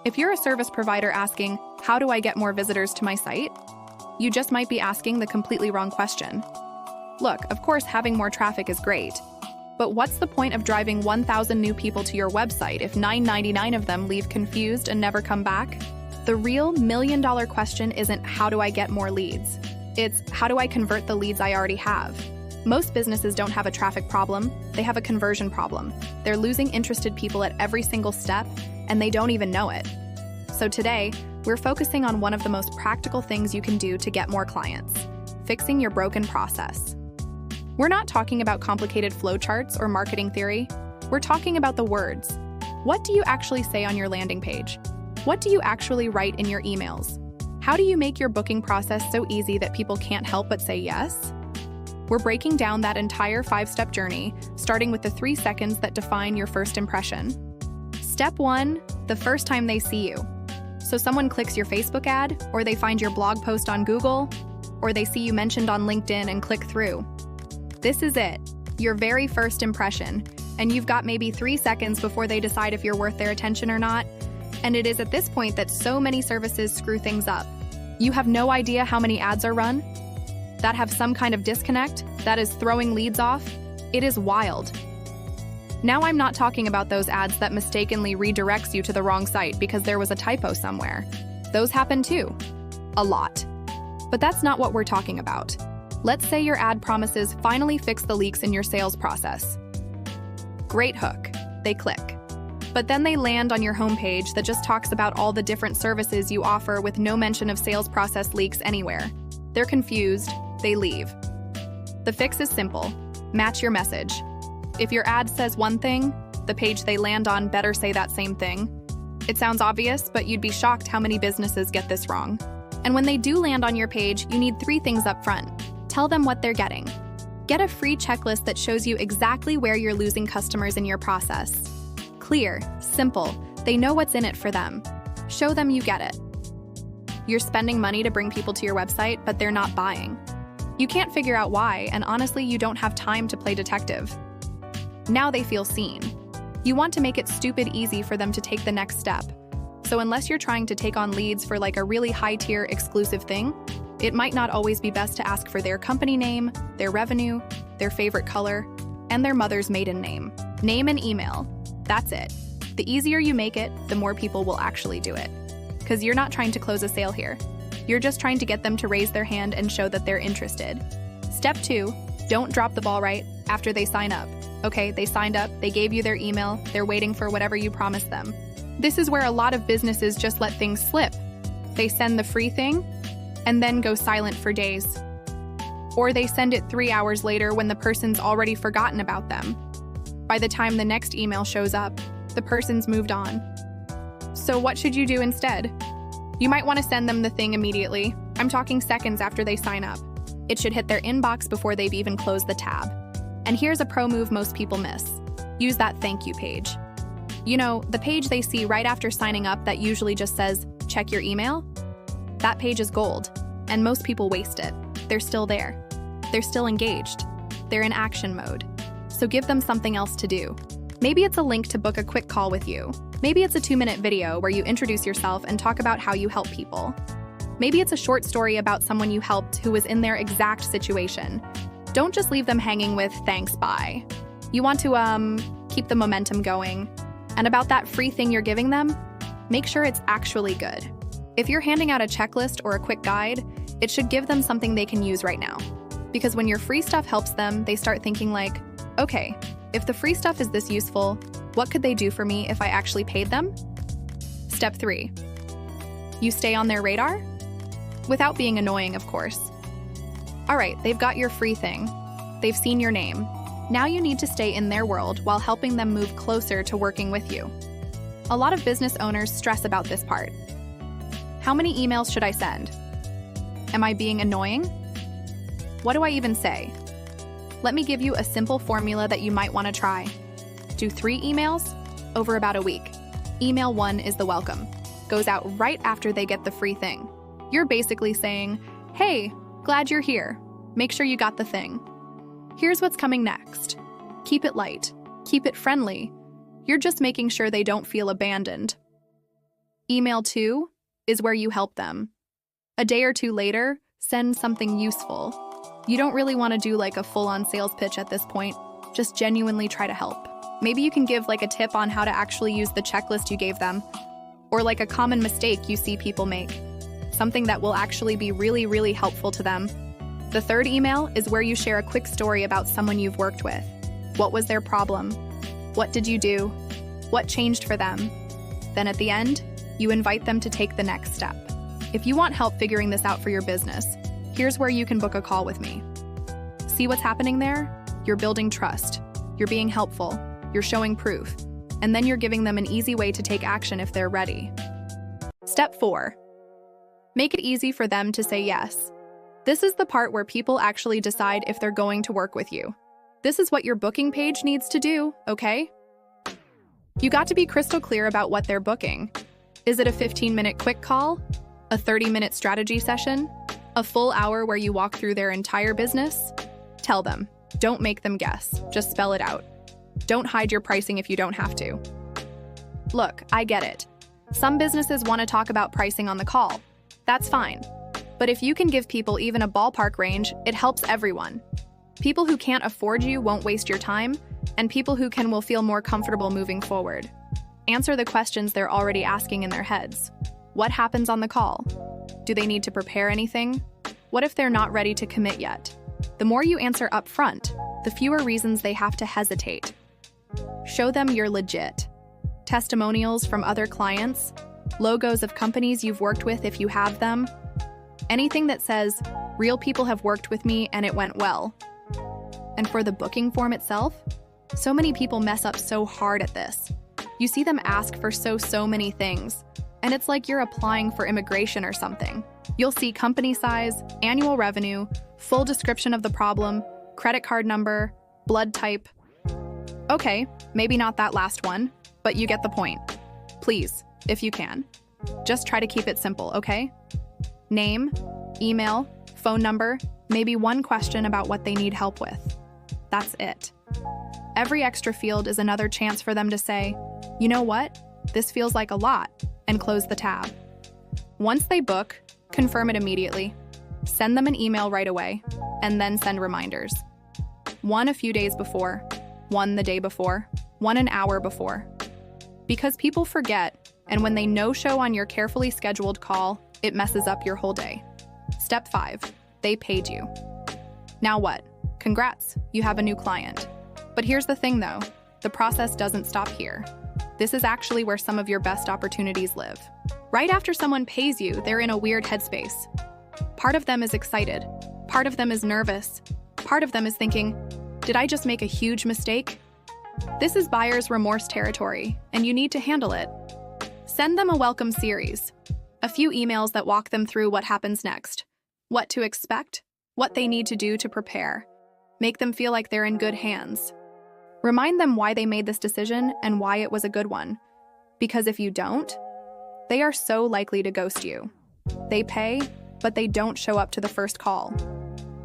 If you're a service provider asking, how do I get more visitors to my site? You just might be asking the completely wrong question. Look, of course, having more traffic is great. But what's the point of driving 1,000 new people to your website if 999 of them leave confused and never come back? The real million-dollar question isn't how do I get more leads? It's how do I convert the leads I already have? Most businesses don't have a traffic problem, they have a conversion problem. They're losing interested people at every single step, and they don't even know it. So today, we're focusing on one of the most practical things you can do to get more clients: fixing your broken process. We're not talking about complicated flowcharts or marketing theory. We're talking about the words. What do you actually say on your landing page? What do you actually write in your emails? How do you make your booking process so easy that people can't help but say yes? We're breaking down that entire 5-step journey, starting with the 3 seconds that define your first impression. Step 1, the first time they see you. So someone clicks your Facebook ad, or they find your blog post on Google, or they see you mentioned on LinkedIn and click through. This is it, your very first impression, and you've got maybe 3 seconds before they decide if you're worth their attention or not. And it is at this point that so many services screw things up. You have no idea how many ads are run that have some kind of disconnect, that is throwing leads off. It is wild. Now I'm not talking about those ads that mistakenly redirects you to the wrong site because there was a typo somewhere. Those happen too. A lot. But that's not what we're talking about. Let's say your ad promises finally fix the leaks in your sales process. Great hook. They click. But then they land on your homepage that just talks about all the different services you offer with no mention of sales process leaks anywhere. They're confused. They leave. The fix is simple. Match your message. If your ad says one thing, the page they land on better say that same thing. It sounds obvious, but you'd be shocked how many businesses get this wrong. And when they do land on your page, you need 3 things up front. Tell them what they're getting. Get a free checklist that shows you exactly where you're losing customers in your process. Clear, simple, they know what's in it for them. Show them you get it. You're spending money to bring people to your website, but they're not buying. You can't figure out why, and honestly, you don't have time to play detective. Now they feel seen. You want to make it stupid easy for them to take the next step. So unless you're trying to take on leads for like a really high-tier exclusive thing, it might not always be best to ask for their company name, their revenue, their favorite color, and their mother's maiden name. Name and email. That's it. The easier you make it, the more people will actually do it. Because you're not trying to close a sale here. You're just trying to get them to raise their hand and show that they're interested. Step 2, don't drop the ball right after they sign up. Okay, they signed up, they gave you their email, they're waiting for whatever you promised them. This is where a lot of businesses just let things slip. They send the free thing and then go silent for days. Or they send it 3 hours later when the person's already forgotten about them. By the time the next email shows up, the person's moved on. So what should you do instead? You might want to send them the thing immediately. I'm talking seconds after they sign up. It should hit their inbox before they've even closed the tab. And here's a pro move most people miss. Use that thank you page. You know, the page they see right after signing up that usually just says, check your email? That page is gold, and most people waste it. They're still there. They're still engaged. They're in action mode. So give them something else to do. Maybe it's a link to book a quick call with you. Maybe it's a 2-minute video where you introduce yourself and talk about how you help people. Maybe it's a short story about someone you helped who was in their exact situation. Don't just leave them hanging with thanks, bye. You want to, keep the momentum going. And about that free thing you're giving them, make sure it's actually good. If you're handing out a checklist or a quick guide, it should give them something they can use right now. Because when your free stuff helps them, they start thinking like, okay, if the free stuff is this useful, what could they do for me if I actually paid them? Step 3. You stay on their radar? Without being annoying, of course. All right, they've got your free thing. They've seen your name. Now you need to stay in their world while helping them move closer to working with you. A lot of business owners stress about this part. How many emails should I send? Am I being annoying? What do I even say? Let me give you a simple formula that you might want to try. Do 3 emails over about a week. Email 1 is the welcome. Goes out right after they get the free thing. You're basically saying, hey, glad you're here. Make sure you got the thing. Here's what's coming next. Keep it light. Keep it friendly. You're just making sure they don't feel abandoned. Email 2 is where you help them. A day or two later, send something useful. You don't really want to do like a full-on sales pitch at this point. Just genuinely try to help. Maybe you can give like a tip on how to actually use the checklist you gave them, or like a common mistake you see people make. Something that will actually be really, really helpful to them. The third email is where you share a quick story about someone you've worked with. What was their problem? What did you do? What changed for them? Then at the end, you invite them to take the next step. If you want help figuring this out for your business, here's where you can book a call with me. See what's happening there? You're building trust. You're being helpful. You're showing proof. And then you're giving them an easy way to take action if they're ready. Step 4. Make it easy for them to say yes. This is the part where people actually decide if they're going to work with you. This is what your booking page needs to do, okay? You got to be crystal clear about what they're booking. Is it a 15-minute quick call? A 30-minute strategy session? A full hour where you walk through their entire business? Tell them. Don't make them guess. Just spell it out. Don't hide your pricing if you don't have to. Look, I get it. Some businesses want to talk about pricing on the call. That's fine. But if you can give people even a ballpark range, it helps everyone. People who can't afford you won't waste your time, and people who can will feel more comfortable moving forward. Answer the questions they're already asking in their heads. What happens on the call? Do they need to prepare anything? What if they're not ready to commit yet? The more you answer up front, the fewer reasons they have to hesitate. Show them you're legit. Testimonials from other clients, logos of companies you've worked with if you have them, anything that says, real people have worked with me and it went well. And for the booking form itself, so many people mess up so hard at this. You see them ask for so many things, and it's like you're applying for immigration or something. You'll see company size, annual revenue, full description of the problem, credit card number, blood type. Okay, maybe not that last one, but you get the point. Please, if you can, just try to keep it simple, okay? Name, email, phone number, maybe one question about what they need help with. That's it. Every extra field is another chance for them to say, you know what? This feels like a lot, and close the tab. Once they book, confirm it immediately. Send them an email right away, and then send reminders. One a few days before, one the day before, one an hour before. Because people forget, and when they no-show on your carefully scheduled call, it messes up your whole day. Step 5, they paid you. Now what? Congrats, you have a new client. But here's the thing though, the process doesn't stop here. This is actually where some of your best opportunities live. Right after someone pays you, they're in a weird headspace. Part of them is excited. Part of them is nervous. Part of them is thinking, did I just make a huge mistake? This is buyer's remorse territory, and you need to handle it. Send them a welcome series. A few emails that walk them through what happens next. What to expect, what they need to do to prepare. Make them feel like they're in good hands. Remind them why they made this decision and why it was a good one. Because if you don't, they are so likely to ghost you. They pay, but they don't show up to the first call.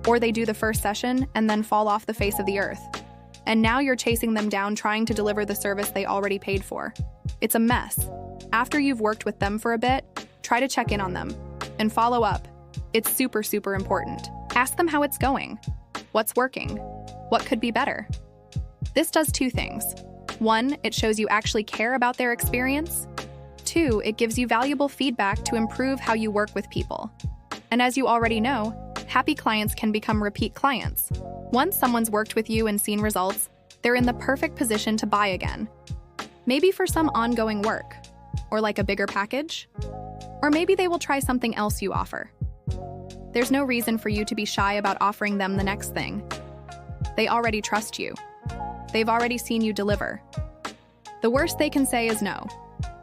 Or they do the first session and then fall off the face of the earth. And now you're chasing them down trying to deliver the service they already paid for. It's a mess. After you've worked with them for a bit, try to check in on them and follow up. It's super important. Ask them how it's going. What's working? What could be better? This does 2 things. 1, it shows you actually care about their experience. 2, it gives you valuable feedback to improve how you work with people. And as you already know, happy clients can become repeat clients. Once someone's worked with you and seen results, they're in the perfect position to buy again. Maybe for some ongoing work, or like a bigger package, or maybe they will try something else you offer. There's no reason for you to be shy about offering them the next thing. They already trust you. They've already seen you deliver. The worst they can say is no.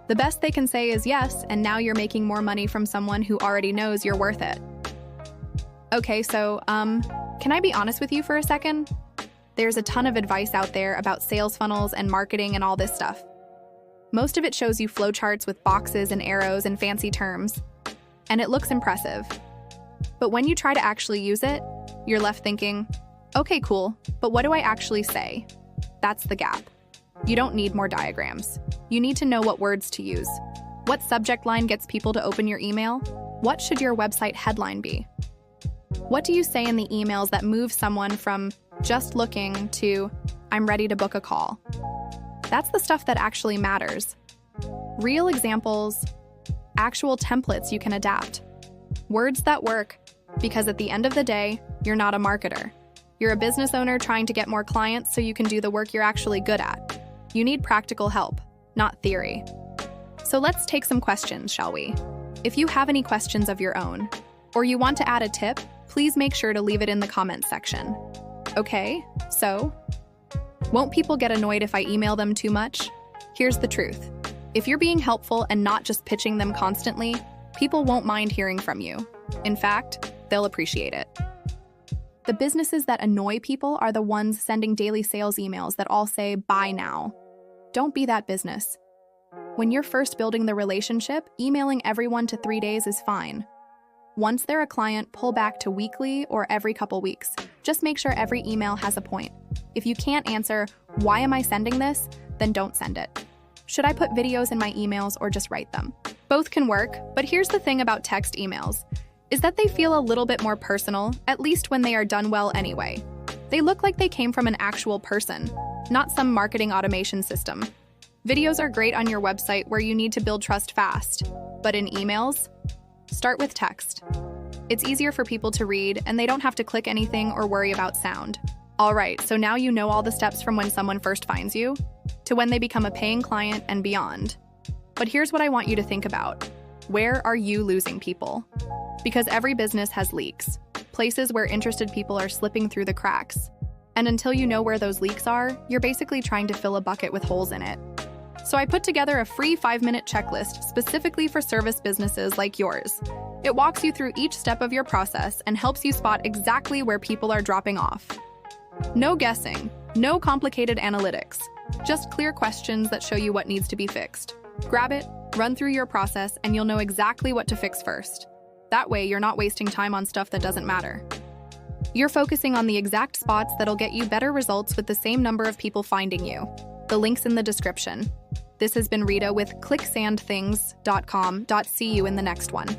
The best they can say is yes, and now you're making more money from someone who already knows you're worth it. Okay, so, can I be honest with you for a second? There's a ton of advice out there about sales funnels and marketing and all this stuff. Most of it shows you flowcharts with boxes and arrows and fancy terms, and it looks impressive. But when you try to actually use it, you're left thinking, okay, cool, but what do I actually say? That's the gap. You don't need more diagrams. You need to know what words to use. What subject line gets people to open your email? What should your website headline be? What do you say in the emails that move someone from just looking to I'm ready to book a call? That's the stuff that actually matters. Real examples, actual templates you can adapt. Words that work, because at the end of the day, you're not a marketer. You're a business owner trying to get more clients so you can do the work you're actually good at. You need practical help, not theory. So let's take some questions, shall we? If you have any questions of your own, or you want to add a tip, please make sure to leave it in the comments section. Okay, so? Won't people get annoyed if I email them too much? Here's the truth. If you're being helpful and not just pitching them constantly, people won't mind hearing from you. In fact, they'll appreciate it. The businesses that annoy people are the ones sending daily sales emails that all say, "Buy now." Don't be that business. When you're first building the relationship, emailing everyone to 3 days is fine. Once they're a client, pull back to weekly or every couple weeks. Just make sure every email has a point. If you can't answer, "Why am I sending this?" then don't send it. Should I put videos in my emails or just write them? Both can work, but here's the thing about text emails, is that they feel a little bit more personal, at least when they are done well anyway. They look like they came from an actual person, not some marketing automation system. Videos are great on your website where you need to build trust fast, but in emails, start with text. It's easier for people to read, and they don't have to click anything or worry about sound. All right, so now you know all the steps from when someone first finds you to when they become a paying client and beyond. But here's what I want you to think about. Where are you losing people? Because every business has leaks, places where interested people are slipping through the cracks. And until you know where those leaks are, you're basically trying to fill a bucket with holes in it. So I put together a free 5-minute checklist specifically for service businesses like yours. It walks you through each step of your process and helps you spot exactly where people are dropping off. No guessing, no complicated analytics, just clear questions that show you what needs to be fixed. Grab it, run through your process, and you'll know exactly what to fix first. That way, you're not wasting time on stuff that doesn't matter. You're focusing on the exact spots that'll get you better results with the same number of people finding you. The link's in the description. This has been Rita with ClicksandThings.com. See you in the next one.